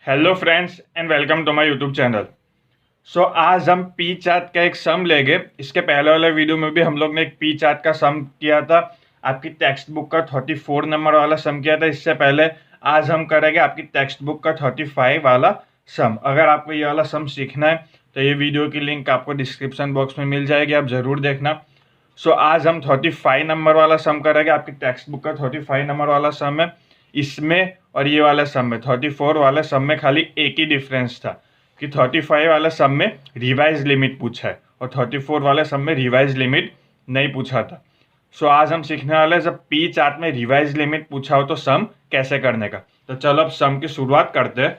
Hello friends and welcome to my YouTube channel. आज हम P chart का एक सम लेंगे। इसके पहले वाले वीडियो में भी हम लोग ने एक पी चार्ट का सम किया था। आपकी टेक्स्ट बुक का 34 नंबर वाला सम किया था। इससे पहले आज हम करेंगे आपकी टेक्स्ट बुक का 35 वाला सम। अगर आपको ये वाला सम सीखना है तो ये वीडियो की लिंक आपको डिस्क्रिप्शन बॉक्स में मिल जाएगी, आप ज़रूर देखना। आज हम 35 नंबर वाला सम करेंगे। आपकी टेक्स्ट बुक का 35 नंबर वाला सम है। इसमें और ये वाला सम में 34 वाले सम में खाली एक ही डिफरेंस था कि 35 वाले सम में रिवाइज लिमिट पूछा है और 34 वाले सम में रिवाइज लिमिट नहीं पूछा था। आज हम सीखने वाले हैं जब पी चार्ट में रिवाइज लिमिट पूछा हो तो सम कैसे करने का। तो चलो अब सम की शुरुआत करते हैं।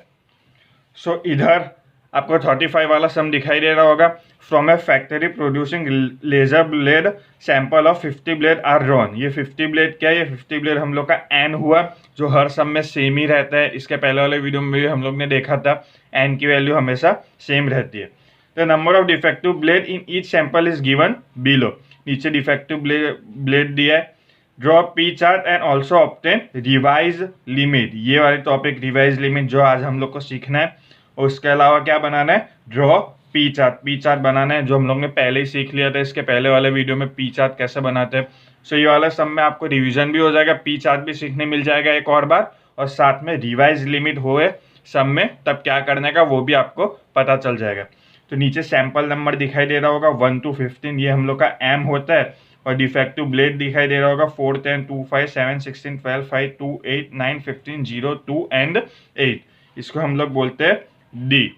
इधर आपको 35 वाला सम दिखाई दे रहा होगा। From a factory producing laser blade sample of 50 blade are drawn. ये 50 ब्लेड क्या है? ये 50 ब्लेड हम लोग का एन हुआ, जो हर सम में सेम ही रहता है। इसके पहले वाले वीडियो में भी हम लोग ने देखा था एन की वैल्यू हमेशा सेम रहती है। The number of defective blade in each sample is given below. नीचे डिफेक्टिव ब्लेड दिया है। Draw P chart and also obtain revise limit. ये वाले टॉपिक रिवाइज लिमिट जो आज हम लोग को सीखना है। और उसके अलावा क्या बनाना है? Draw P chart. P chart बनाना है जो हम लोग ने पहले ही सीख लिया था इसके पहले वाले वीडियो में पी चार्ट कैसे बनाते हैं। ये वाला सम में आपको रिवीजन भी हो जाएगा, पी चार्ट भी सीखने मिल जाएगा एक और बार, और साथ में रिवाइज लिमिट होए सम में तब क्या करने का वो भी आपको पता चल जाएगा। तो नीचे सैंपल नंबर दिखाई दे रहा होगा 1 to 15, ये हम लोग का एम होता है। और डिफेक्टिव ब्लेड दिखाई दे रहा होगा 4, 10, 2, 5, 7, 16, 12, 5, 2, 8, 9, 15, 0, 2 एंड 8। इसको हम लोग बोलते हैं डी।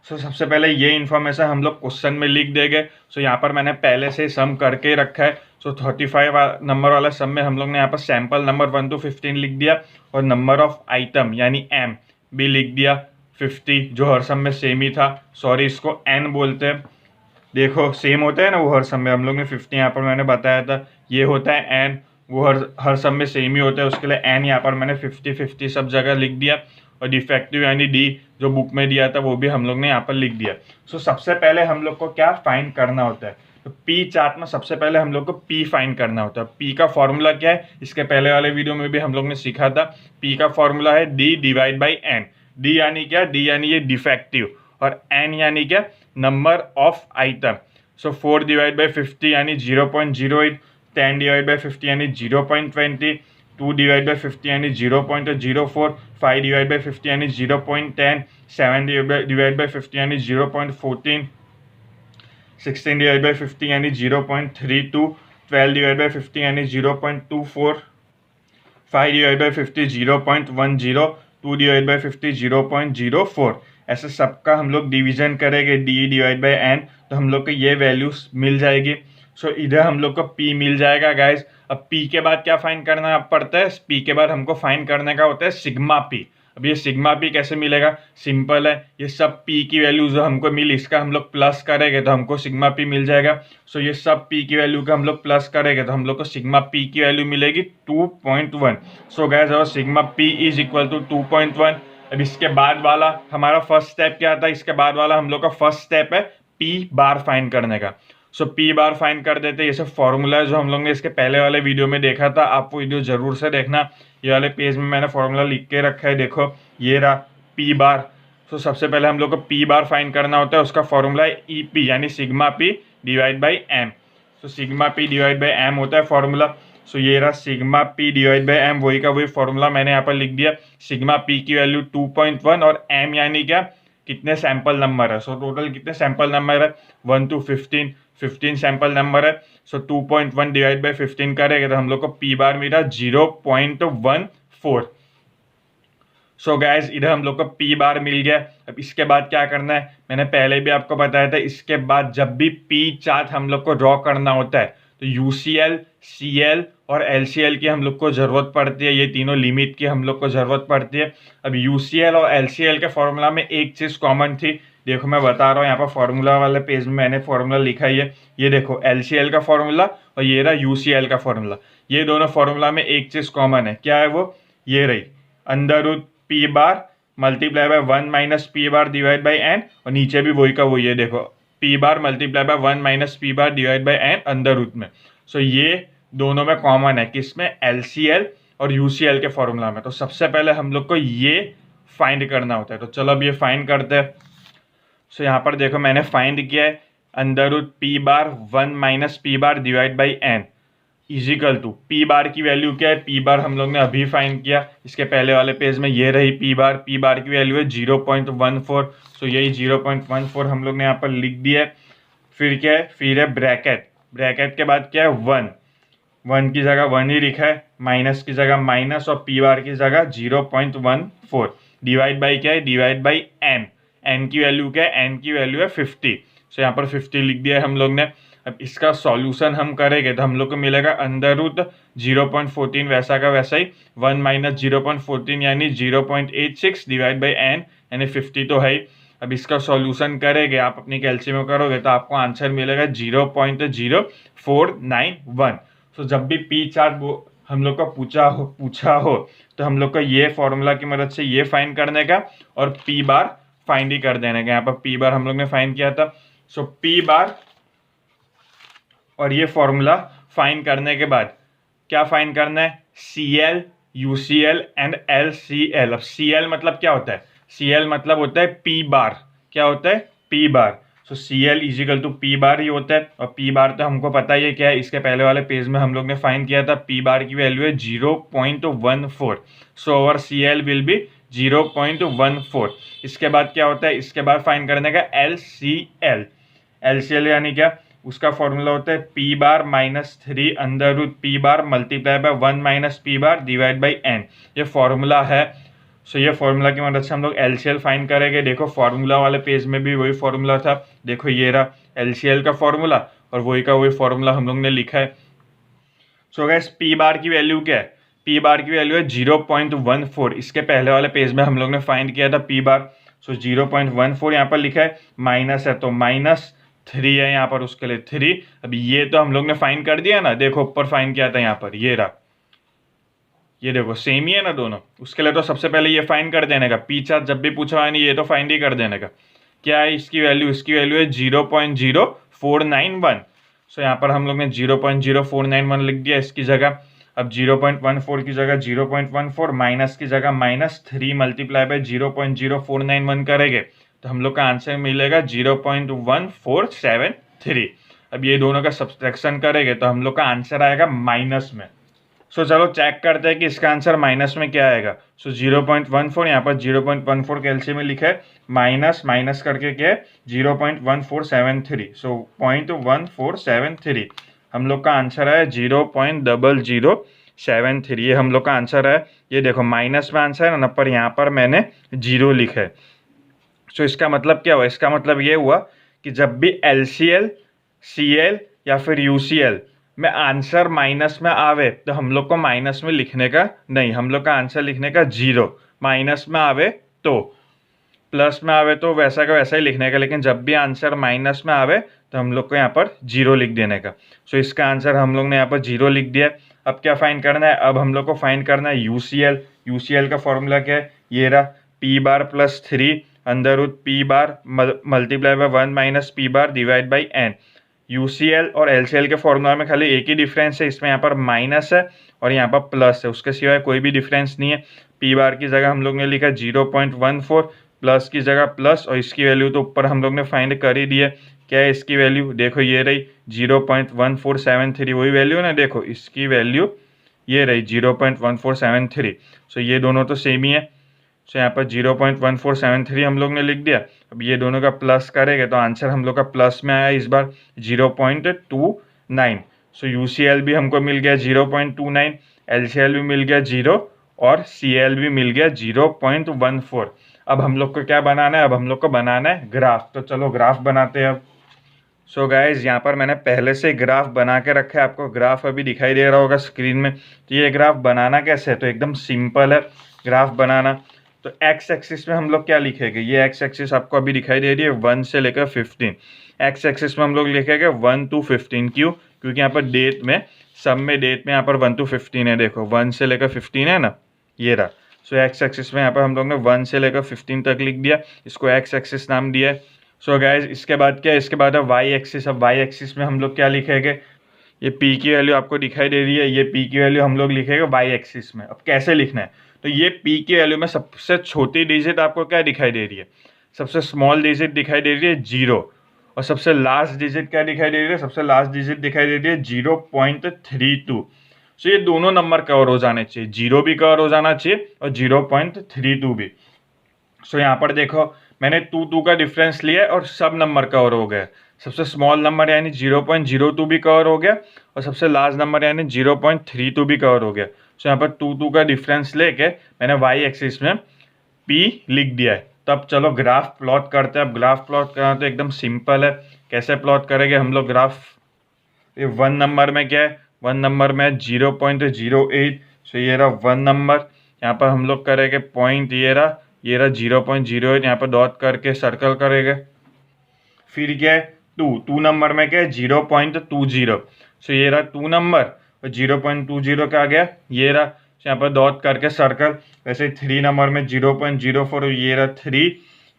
सबसे पहले ये इन्फॉर्मेशन हम लोग क्वेश्चन में लिख देंगे। यहाँ पर मैंने पहले से सम करके रखा है। 35 नंबर वाला सम में हम लोग ने यहाँ पर सैंपल नंबर 1 to 15 लिख दिया और नंबर ऑफ आइटम यानी एम भी लिख दिया 50, जो हर सम में सेम ही था। सॉरी, इसको एन बोलते हैं। देखो सेम होता है ना वो हर सम में। हम लोग ने 50 यहाँ पर मैंने बताया था, ये होता है एन, वो हर सम में सेम ही होता है। उसके लिए एन यहाँ पर मैंने 50 सब जगह लिख दिया। और डिफेक्टिव यानी डी जो बुक में दिया था वो भी हम लोग ने यहाँ पर लिख दिया। सबसे पहले हम लोग को क्या फाइंड करना होता है? तो पी चार्ट में सबसे पहले हम लोग को पी फाइंड करना होता है। पी का फॉर्मूला क्या है? इसके पहले वाले वीडियो में भी हम लोग ने सीखा था। पी का फॉर्मूला है D divide by N. D यानी क्या? डी यानी ये डिफेक्टिव, और एन यानी क्या? Number of item. 4 divide by 50 यानी 0.08, 10 डिवाइड बाई 50 यानी 0.20, 2 डिवाइड बाई 50 यानी 0.04, 5 डिवाइड बाई 50 यानी 0.10, 7 डिवाइड बाई 50 यानी 0.14, 16 डिवाइड बाई 50 यानी 0.32, 12 डिवाइड बाई 50 यानी 0.24, 5 डिवाइड बाई 50 0.10, 2 डिवाइड बाई 50 0.04। ऐसे सबका हम लोग डिवीजन करेंगे डी डिवाइड बाई एन, तो हम लोग को ये वैल्यूज मिल जाएगी। इधर हम लोग को पी मिल जाएगा गाइज। अब पी के बाद क्या फाइंड करना पड़ता है? पी के बाद हमको फाइंड करने का होता है सिग्मा पी। अब ये सिग्मा पी कैसे मिलेगा? सिंपल है, ये सब पी की वैल्यू जो हमको मिली इसका हम लोग प्लस करेंगे तो हमको सिग्मा पी मिल जाएगा। ये सब पी की वैल्यू का हम लोग प्लस करेंगे तो हम लोग को सिग्मा पी की वैल्यू मिलेगी 2.1। गाइज और sigma P is equal to 2.1। अब इसके बाद वाला हमारा फर्स्ट स्टेप क्या था? इसके बाद वाला हम लोग का फर्स्ट स्टेप है पी बार फाइंड करने का। पी बार फाइंड कर देते हैं। ये सब फॉर्मूला है जो हम लोग ने इसके पहले वाले वीडियो में देखा था। आप वो वीडियो जरूर से देखना। ये वाले पेज में मैंने फॉर्मूला लिख के रखा है, देखो ये रहा पी बार। सबसे पहले हम लोग को पी बार फाइंड करना होता है। उसका फॉर्मूला है ई पी यानी sigma P divide by M. Sigma P divide by M होता है फॉर्मूला। ये रहा sigma P divide by M, वही का वही फॉर्मूला मैंने यहाँ पर लिख दिया। सिग्मा पी की वैल्यू 2.1 और एम यानी क्या? कितने सैंपल नंबर है। टोटल कितने सैंपल नंबर है? 1 to 15 सैंपल नंबर है। 2.1 डिवाइड बाई 15 करेंगे तो हम लोग को पी बार मिला 0.14। गाइज इधर हम लोग को पी बार मिल गया। अब इसके बाद क्या करना है? मैंने पहले भी आपको बताया था, इसके बाद जब भी पी चार्ट हम लोग को ड्रॉ करना होता है तो यूसीएल, सीएल और एलसीएल की हम लोग को ज़रूरत पड़ती है। ये तीनों लिमिट की हम लोग को ज़रूरत पड़ती है। अब यूसीएल और एलसीएल के फॉर्मूला में एक चीज़ कॉमन थी। देखो मैं बता रहा हूँ, यहाँ पर फॉर्मूला वाले पेज में मैंने फॉर्मूला लिखा है। ये देखो एलसीएल का फॉर्मूला और ये रहा यूसीएल का फॉर्मूला। ये दोनों फॉर्मूला में एक चीज़ कॉमन है। क्या है वो? ये रही under root P bar multiply by 1 minus P bar divide by N, और नीचे भी वही का वही है। देखो P bar multiply by 1 minus P bar divide by N under root में। ये दोनों में कॉमन है। किसमें? एलसीएल और यूसीएल के फॉर्मूला में। तो सबसे पहले हम लोग को ये फाइंड करना होता है। तो चलो अब ये फाइंड करते हैं। सो यहाँ पर देखो मैंने फाइंड किया है under root P bar 1 minus P bar divide by N equal to P bar की वैल्यू क्या है, पी बार हम लोग ने अभी फाइंड किया, इसके पहले वाले पेज में ये रही पी बार की वैल्यू है 0.14। सो यही 0.14 हम लोग ने यहाँ पर लिख दिया है। फिर क्या है, फिर है ब्रैकेट के बाद क्या है 1 की जगह 1 ही लिखा है, माइनस की जगह माइनस और पी बार की जगह 0.14 डिवाइड बाई क्या है, डिवाइड बाई एन की वैल्यू क्या है, एन की वैल्यू है 50। सो यहाँ पर 50 लिख दिया है हम लोग ने। अब इसका सॉल्यूशन हम करेंगे तो हम लोग को मिलेगा अंडर रूट 0.14 वैसा का वैसा ही 1 माइनस 0.14 यानी 0.86 डिवाइड बाई एन यानी 50 तो है ही। अब इसका सॉल्यूशन करेंगे, आप अपनी कैलकुलेशन में करोगे तो आपको आंसर मिलेगा 0.0491। सो जब भी पी चार्ट हम लोग का पूछा हो तो हम लोग का ये फॉर्मूला की मदद से ये फाइंड करने का और पी बार फाइंड ही कर देने का। यहाँ पर पी बार हम लोग ने फाइंड किया था। सो पी बार और ये फॉर्मूला फाइंड करने के बाद क्या फाइंड करना है, CL, UCL एंड LCL। अब CL मतलब क्या होता है, CL मतलब होता है पी बार। क्या होता है, P bar. So CL is equal to P bar ही होता है। और पी बार तो हमको पता ही है क्या है, इसके पहले वाले पेज में हम लोग ने फाइंड किया था, पी बार की वैल्यू है 0.14। So over CL will be 0.14। इसके बाद क्या होता है, इसके बाद फाइंड करने का LCL यानी क्या, उसका फॉर्मूला होता है P bar minus 3 under root P bar multiply by 1 minus P bar divide by N. ये फॉर्मूला है। सो ये फॉर्मूला की मदद से हम लोग LCL फाइंड करेंगे। देखो फॉर्मूला वाले पेज में भी वही फॉर्मूला था, देखो ये रहा LCL का फॉर्मूला और वही का वही फॉर्मूला हम लोग ने लिखा है। सो गाइस पी बार की वैल्यू क्या है, पी बार की वैल्यू है 0.14। इसके पहले वाले पेज में हम लोग ने फाइंड किया था पी बार। सो 0.14 यहाँ पर लिखा है, माइनस है तो -3 है यहाँ पर, उसके लिए 3। अब ये तो हम लोग ने फाइंड कर दिया ना, देखो ऊपर फाइंड किया था यहाँ पर, ये रहा, ये देखो सेम ही है ना दोनों। उसके लिए तो सबसे पहले ये फाइंड कर देने का, पी चार्ट जब भी पूछा है नहीं ये तो फाइंड ही कर देने का। क्या है इसकी वैल्यू, इसकी वैल्यू है 0.0491। सो यहाँ पर हम लोग ने 0.0491 लिख दिया इसकी जगह। अब 0.14 की जगह 0.14 माइनस की जगह -3 मल्टीप्लाई बाय 0.0491 करेंगे तो हम लोग का आंसर मिलेगा 0.1473। अब ये दोनों का सब्सट्रैक्शन करेंगे तो हम लोग का आंसर आएगा माइनस में। सो चलो चेक करते हैं कि इसका आंसर माइनस में क्या आएगा। सो 0.14 यहाँ पर 0.14 के एलसीएम में लिखा है, माइनस करके क्या है 0.1473। सो 0.1473 हम लोग का आंसर है 0.0073। ये हम लोग का आंसर है। ये देखो माइनस में आंसर है ना, पर यहाँ पर मैंने 0 लिखा है। सो इसका मतलब क्या हुआ, इसका मतलब ये हुआ कि जब भी LCL, CL या फिर UCL में आंसर माइनस में आवे तो हम लोग को माइनस में लिखने का नहीं, हम लोग का आंसर लिखने का 0। माइनस में आवे तो, प्लस में आवे तो वैसा का वैसा ही लिखने का, लेकिन जब भी आंसर माइनस में आवे तो हम लोग को यहाँ पर 0 लिख देने का। सो इसका आंसर हम लोग ने यहाँ पर 0 लिख दिया। अब क्या फाइंड करना है, अब हम लोग को फाइंड करना है UCL का फॉर्मूला क्या है, ये रहा P bar plus 3 under root P bar multiply by 1 minus P bar divide by N. UCL और LCL के फॉर्मूला में खाली एक ही डिफरेंस है, इसमें यहाँ पर माइनस है और यहाँ पर प्लस है, उसके सिवाय कोई भी डिफरेंस नहीं है। पी बार की जगह हम लोग ने लिखा 0.14, प्लस की जगह प्लस, और इसकी वैल्यू तो ऊपर हम लोग ने फाइंड कर ही दी है। क्या है इसकी वैल्यू, देखो ये रही 0.1473, वही वैल्यू है ना, देखो इसकी वैल्यू ये रही 0.1473। सो ये दोनों तो सेम ही है। सो यहाँ पर 0.1473 हम लोग ने लिख दिया। अब ये दोनों का प्लस करेंगे तो आंसर हम लोग का प्लस में आया इस बार 0.29। सो UCL भी हमको मिल गया 0.29, LCL भी मिल गया 0 और CL भी मिल गया 0.14। अब हम लोग को क्या बनाना है, अब हम लोग को बनाना है ग्राफ। तो चलो ग्राफ बनाते हैं अब। सो गाइज यहाँ पर मैंने पहले से ग्राफ बना के रखा है, आपको ग्राफ अभी दिखाई दे रहा होगा स्क्रीन में। तो ये ग्राफ बनाना कैसे है, तो एकदम सिंपल है ग्राफ बनाना। तो एक्स एक्सिस में हम लोग क्या लिखेंगे, ये एक्स एक्सिस आपको अभी दिखाई दे रही है 1 से लेकर 15। एक्स एक्सिस में हम लोग लिखेंगे 1 to 15। क्यों, क्योंकि यहाँ पर डेट में सब में डेट में यहाँ पर 1 to 15 है, देखो 1 से लेकर 15 है ना, ये रहा। सो एक्स एक्सिस में यहाँ पर हम लोग ने 1 से लेकर 15 तक लिख दिया, इसको एक्स एक्सिस नाम दिया है। सो गाइज इसके बाद क्या है, इसके बाद है वाई एक्सिस। अब वाई एक्सिस में हम लोग क्या लिखेंगे, ये पी की वैल्यू आपको दिखाई दे रही है, ये पी की वैल्यू हम लोग लिखेंगे वाई एक्सिस में। अब कैसे लिखना है, तो ये पी की वैल्यू में सबसे छोटी डिजिट आपको क्या दिखाई दे रही है, सबसे स्मॉल डिजिट दिखाई दे रही है 0, और सबसे लास्ट डिजिट क्या दिखाई दे रही है, सबसे लास्ट डिजिट दिखाई दे रही है 0.32। सो ये दोनों नंबर कवर हो जाने चाहिए, 0 भी कवर हो जाना चाहिए और 0.32 भी। सो यहाँ पर देखो मैंने 2 का डिफरेंस लिया और सब नंबर कवर हो गए, सबसे स्मॉल नंबर यानी 0.02 भी कवर हो गया और सबसे लार्ज नंबर यानी 0.32 भी कवर हो गया। सो यहाँ पर 2 का डिफरेंस लेके मैंने वाई एक्सिस में P लिख दिया है। तब चलो ग्राफ प्लॉट करते हैं। अब ग्राफ प्लॉट करना तो एकदम सिंपल है, कैसे प्लॉट करेंगे हम लोग ग्राफ। ये 1 नंबर में क्या है, 1 नंबर में 0.08। सो ये रहा 1 नंबर, यहाँ पर हम लोग करेंगे पॉइंट, ये रहा 0.08, यहाँ पर डॉट करके सर्कल करेंगे। फिर क्या है 2 नंबर में क्या है 0.20। सो ये रहा 2 नंबर और 0.20 क्या आ गया, ये रहा, यहाँ पर डॉट करके सर्कल। वैसे 3 नंबर में 0.04, ये रहा 3,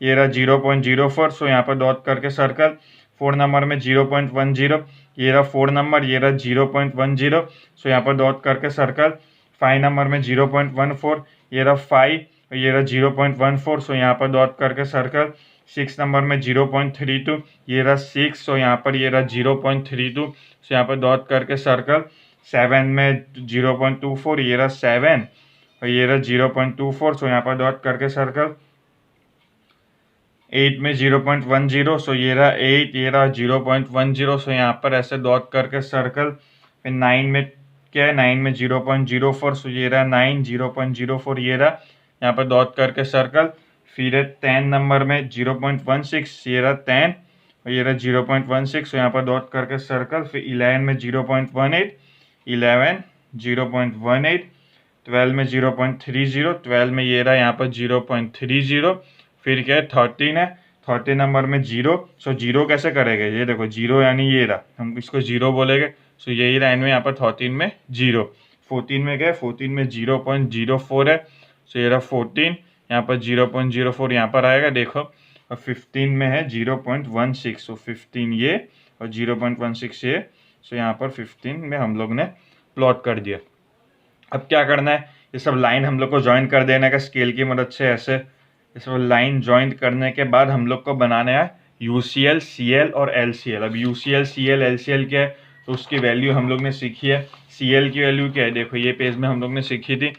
ये रहा 0.04। सो यहाँ पर डॉट करके सर्कल। 4 नंबर में 0.10, ये रहा 4 नंबर, ये रहा 0.10। सो यहाँ पर डॉट करके सर्कल। 5 नंबर में 0.14, ये रहा 5, ये रहा 0.14। सो यहाँ पर डॉट करके सर्कल। 6 नंबर में 0.32, ये रहा 6। सो यहाँ पर ये रहा 0.32। सो यहाँ पर डॉट करके सर्कल। 7 में 0.24, ये रहा 7 और ये रहा 0.24। सो यहाँ पर डॉट करके सर्कल। 8 में 0.10, सो ये रहा 8, ये रहा 0.10। सो यहाँ पर ऐसे डॉट करके सर्कल। फिर 9 में क्या है, 9 में 0.04, सो ये रहा 9, 0.04, ये रहा, यहाँ पर डॉट करके सर्कल। फिर 10 नंबर में 0.16, ये रहा 10 और ये रहा 0.16। सो यहाँ पर डॉट करके सर्कल। फिर 11 में 0.18, 11, 0.18। 12 में 0.30, 12 में ये रहा यहाँ पर 0.30। फिर क्या है 13 है, 13 नंबर में 0। सो 0 कैसे करेंगे, ये देखो 0 यानी ये रहा, हम इसको 0 बोलेंगे। सो यही लाइन में यहाँ पर 13 में 0। 14 में क्या है, 14 में 0.04 है। सो ये रहा 14, यहाँ पर 0.04 यहाँ पर आएगा देखो। और 15 में है 0.16, सो 15 ये और 0.16 ये। सो यहाँ पर 15 में हम लोग ने प्लॉट कर दिया। अब क्या करना है, ये सब लाइन हम लोग को ज्वाइन कर देने का स्केल की मदद से। ऐसे ये सब लाइन ज्वाइन करने के बाद हम लोग को बनाना है UCL, CL और LCL। अब UCL, CL, LCL क्या है, तो उसकी वैल्यू हम लोग ने सीखी है। CL की वैल्यू क्या है, देखो ये पेज में हम लोग ने सीखी थी।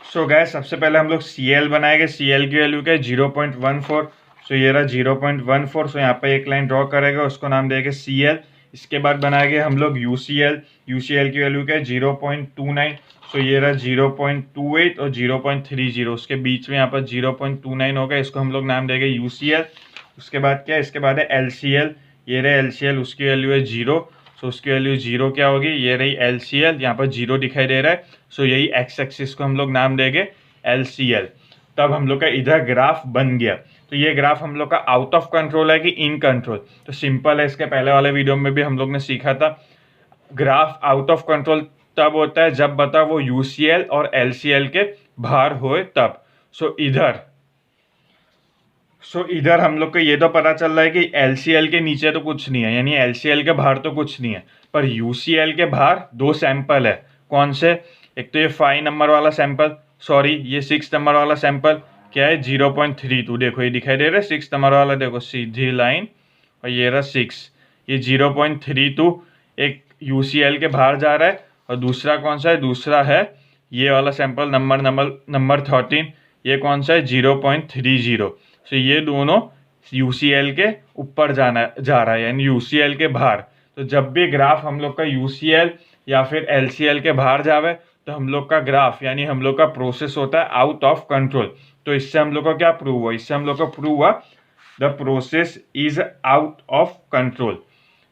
सो गाइस सबसे पहले हम लोग CL बनाएंगे। CL की वैल्यू क्या है 0.14। सो ये रहा 0.14। सो यहाँ पे एक लाइन ड्रॉ करेगा, उसको नाम देंगे CL। इसके बाद बनाएंगे हम लोग UCL। UCL की वैल्यू क्या है 0.29। सो ये रहा 0.28 और 0.30, उसके बीच में यहाँ पर 0.29 होगा, इसको हम लोग नाम देंगे UCL। उसके बाद क्या है, इसके बाद है LCL। ये रहे LCL, उसकी वैल्यू है 0। सो उसकी वैल्यू 0 क्या होगी, ये रही LCL, यहाँ पर 0 दिखाई दे रहा है। सो यही एक्स एक्सिस को हम लोग नाम देंगे LCL। तब हम लोग का इधर ग्राफ बन गया। तो ये ग्राफ हम लोग का आउट ऑफ कंट्रोल है कि इन कंट्रोल, तो सिंपल है। इसके पहले वाले वीडियो में भी हम लोग ने सीखा था, ग्राफ आउट ऑफ कंट्रोल तब होता है जब बता वो UCL और LCL के बाहर होए तब। सो इधर हम लोग को ये तो पता चल रहा है कि LCL के नीचे तो कुछ नहीं है, यानी LCL के बाहर तो कुछ नहीं है, पर UCL के बाहर 2 सैंपल है। कौन से, एक तो ये 5 नंबर वाला सैंपल, सॉरी ये 6 नंबर वाला सैंपल क्या है 0.32। देखो ये दिखाई दे रहा है 6 नंबर वाला, देखो सीधी लाइन और ये रहा 6, ये 0.32 एक UCL के बाहर जा रहा है। और दूसरा कौन सा है, दूसरा है ये वाला सैंपल नंबर 13, ये कौन सा है 0.30। सो ये दोनों UCL के ऊपर जा रहा है, यानी UCL के बाहर। तो जब भी ग्राफ हम लोग का UCL या फिर LCL के बाहर जावे तो हम लोग का ग्राफ यानी हम लोग का प्रोसेस होता है आउट ऑफ कंट्रोल। तो इससे हम लोग का क्या प्रूव हुआ, इससे हम लोग का प्रूव हुआ the process is out of control.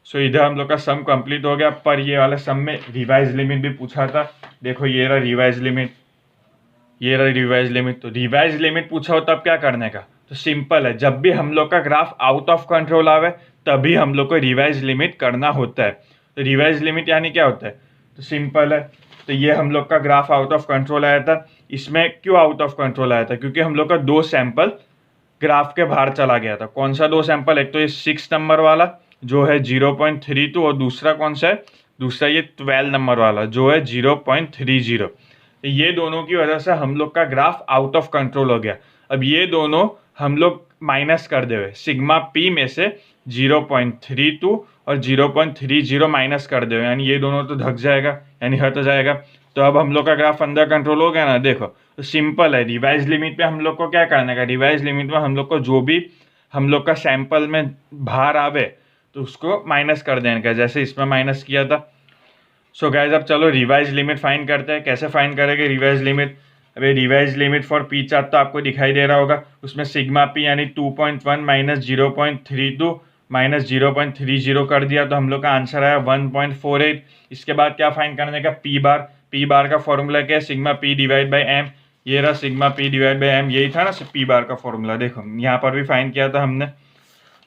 So इधर हम लोग का सम कंप्लीट हो गया। पर ये वाला सम में रिवाइज लिमिट भी पूछा था, देखो ये रहा रिवाइज लिमिट, ये रहा रिवाइज लिमिट। तो रिवाइज लिमिट पूछा हो तब क्या करने का, तो सिंपल है, जब भी हम लोग का ग्राफ आउट ऑफ कंट्रोल आवे तभी हम लोग को रिवाइज लिमिट करना होता है। तो रिवाइज लिमिट यानी क्या होता है, तो सिंपल है। तो ये हम लोग का ग्राफ आउट ऑफ कंट्रोल आया था। इसमें क्यों आउट ऑफ कंट्रोल आया था, क्योंकि हम लोग का 2 सैंपल ग्राफ के बाहर चला गया था। कौन सा 2 सैंपल, एक तो ये 6 नंबर वाला जो है 0.32 और दूसरा कौन सा है, दूसरा ये 12 नंबर वाला जो है 0.30। तो ये दोनों की वजह से हम लोग का ग्राफ आउट ऑफ कंट्रोल हो गया। अब ये दोनों हम लोग माइनस कर दे हुए, सिग्मा पी में से 0.32 और 0.30 माइनस कर दे, यानी ये दोनों तो ढक जाएगा, यानी हट जाएगा। तो अब हम लोग का ग्राफ अंदर कंट्रोल हो गया ना। देखो तो सिंपल है, रिवाइज लिमिट पे हम लोग को क्या करने का, रिवाइज लिमिट में हम लोग को जो भी हम लोग का सैंपल में बाहर आवे तो उसको माइनस कर देने का, जैसे इसमें माइनस किया था। सो गाइज अब चलो रिवाइज लिमिट फाइंड करते हैं। कैसे फाइंड करेंगे रिवाइज लिमिट? अभी revise limit for P chart तो आपको दिखाई दे रहा होगा, उसमें सिग्मा पी यानी 2.1 माइनस 0.32 माइनस 0.30 कर दिया, तो हम लोग का आंसर आया 1.48। इसके बाद क्या फाइंड करने का, पी बार। पी बार का फॉर्मूला क्या है, sigma P divide by M. ये रहा sigma P divide by M, यही था ना पी बार का फॉर्मूला। देखो यहाँ पर भी फाइंड किया था हमने।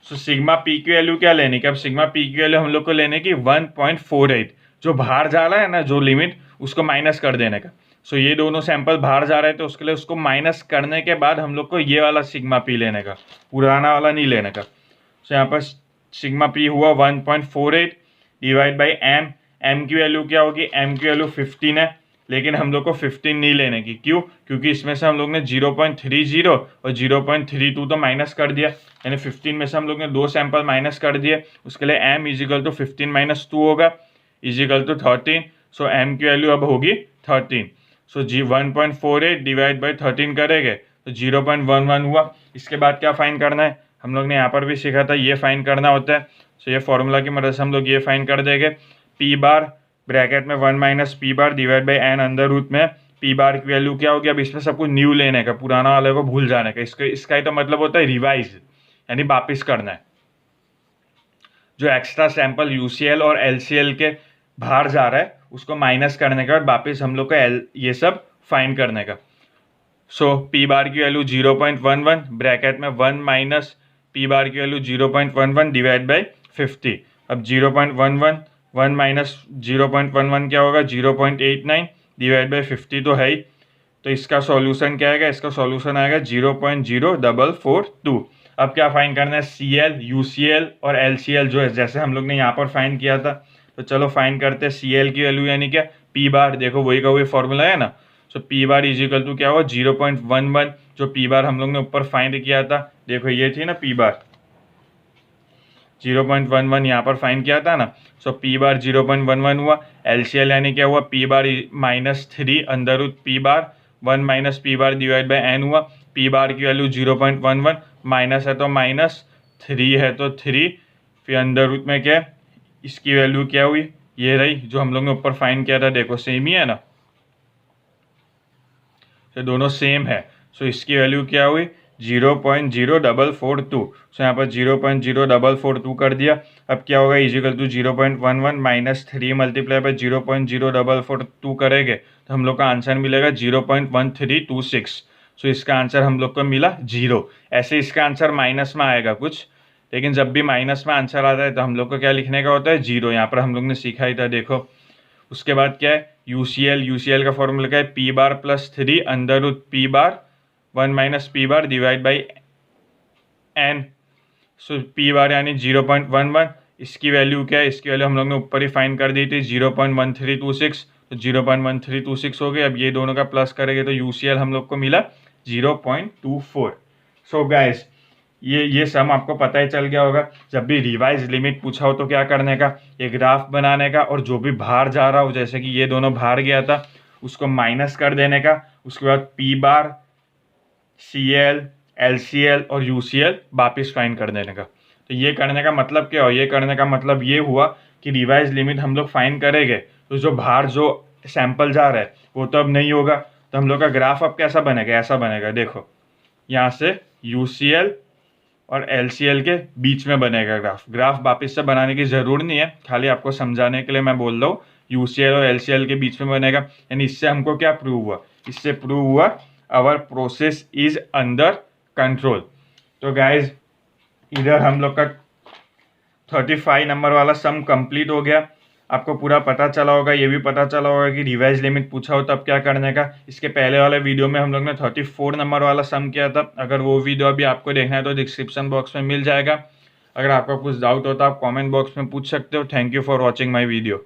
सो सिग्मा पी की वैल्यू क्या लेने की, अब सिग्मा पी की वैल्यू हम लोग को लेने की 1.48, जो बाहर जा रहा है ना जो लिमिट, उसको माइनस कर देने का। सो ये दोनों सैंपल बाहर जा रहे थे, उसके लिए उसको माइनस करने के बाद हम लोग को ये वाला सिग्मा पी लेने का, पुराना वाला नहीं लेने का। सो यहाँ पर सिग्मा पी हुआ 1.48 डिवाइड बाई एम। एम की वैल्यू क्या होगी, एम की वैल्यू 15 है, लेकिन हम लोग को 15 नहीं लेने की। क्यों? क्योंकि इसमें से हम लोग ने 0.30 और 0.32 तो माइनस कर दिया, यानी 15 में से हम लोग ने 2 सैंपल माइनस कर दिए। उसके लिए एम इजिकल टू 15 माइनस 2 होगा, इजिकल टू 13। सो एम की वैल्यू अब होगी 13। सो 1.48 डिवाइड बाई 13 करेंगे तो 0.11 हुआ। इसके बाद क्या फाइंड करना है, हम लोग ने यहाँ पर भी सीखा था, ये फाइंड करना होता है। सो ये फॉर्मूला की मदद से हम लोग ये फाइंड कर देंगे, पी बार ब्रैकेट में 1 minus P bar divide by N under root में पी बार की वैल्यू क्या होगी। अब इसमें सब कुछ न्यू लेने का, पुराना वाले को भूल जाने का। इसका ही तो मतलब होता है रिवाइज, यानी वापिस करना है। जो एक्स्ट्रा सैंपल यूसीएल और एलसीएल के बाहर जा रहा है उसको माइनस करने के बाद वापस हम लोग का ये सब फाइंड करने का। सो पी बार की वैल्यू 0.11 ब्रैकेट में 1 माइनस पी बार की वैल्यू 0.11 डिवाइड बाई 50। अब 0.11 1 माइनस 0.11 क्या होगा, 0.89 डिवाइड बाई 50 तो है ही। तो इसका सॉल्यूशन क्या आएगा, इसका सॉल्यूशन आएगा 0.0442। अब क्या फाइंड करना है, C L, U C L और एल सी एल, जो है जैसे हम लोग ने यहाँ पर फाइंड किया था। तो चलो फाइंड करते हैं सी एल की वैल्यू, यानी क्या, पी बार। देखो वही का वही फॉर्मूला है ना। So P bar is equal to क्या हुआ, 0.11, जो पी बार हम लोग ने ऊपर फाइंड किया था। देखो ये थी ना पी बार, 0.11 यहाँ पर फाइंड किया था ना। सो पी बार 0.11 हुआ। एल सी एल यानी क्या हुआ, P bar -3 under root P bar 1 minus P bar divide by N हुआ। पी बार की वैल्यू 0.11, माइनस है तो -3 है तो 3, फिर अंडर रूट में क्या है, इसकी वैल्यू क्या हुई, ये रही जो हम लोग ने ऊपर फाइंड किया था। देखो सेम ही है ना, तो दोनों सेम है। सो इसकी वैल्यू क्या हुई, 0.0442। सो यहाँ पर 0.0442 कर दिया। अब क्या होगा, equal to 0.11 minus 3 multiply by 0.0442 करेंगे तो हम लोग का आंसर मिलेगा 0.1326। सो इसका आंसर हम लोग को मिला 0। ऐसे इसका आंसर माइनस में आएगा कुछ, लेकिन जब भी माइनस में आंसर आता है तो हम लोग को क्या लिखने का होता है, 0। यहाँ पर हम लोग ने सीखा ही था। देखो उसके बाद क्या है, यूसीएल का फॉर्मूला क्या है, P bar plus 3 under root P bar 1 minus P bar divide by N. So P bar यानी 0.11, इसकी वैल्यू क्या है, इसकी वैल्यू हम लोग ने ऊपर ही फाइंड कर दी थी 0.1326, तो 0.1326 हो गए। अब ये दोनों का प्लस करेंगे तो यूसीएल हम लोग को मिला 0.24। सो गाइस ये सम आपको पता ही चल गया होगा। जब भी रिवाइज लिमिट पूछा हो तो क्या करने का, ये ग्राफ बनाने का, और जो भी बाहर जा रहा हो, जैसे कि ये दोनों बाहर गया था, उसको माइनस कर देने का। उसके बाद P bar, C L, L C L और यू सी एल वापिस फाइंड कर देने का। तो ये करने का मतलब क्या हो, ये करने का मतलब ये हुआ कि रिवाइज लिमिट हम लोग फाइंड करेंगे तो जो बाहर जो सैंपल जा रहा है वो तो अब नहीं होगा। तो हम लोग का ग्राफ अब कैसा बनेगा, ऐसा बनेगा। देखो यहाँ से यू सी एल और LCL के बीच में बनेगा ग्राफ वापस से बनाने की ज़रूर नहीं है, खाली आपको समझाने के लिए मैं बोल रहा हूँ। UCL और LCL के बीच में बनेगा, यानी इससे हमको क्या प्रूव हुआ, इससे प्रूव हुआ our process is under control. तो गाइज इधर हम लोग का 35 नंबर वाला सम कंप्लीट हो गया। आपको पूरा पता चला होगा, ये भी पता चला होगा कि रिवाइज लिमिट पूछा हो तब क्या करने का। इसके पहले वाले वीडियो में हम लोग ने 34 नंबर वाला सम किया था। अगर वो वीडियो अभी आपको देखना है तो डिस्क्रिप्शन बॉक्स में मिल जाएगा। अगर आपका कुछ डाउट हो तो आप कमेंट बॉक्स में पूछ सकते हो। Thank you for watching my video.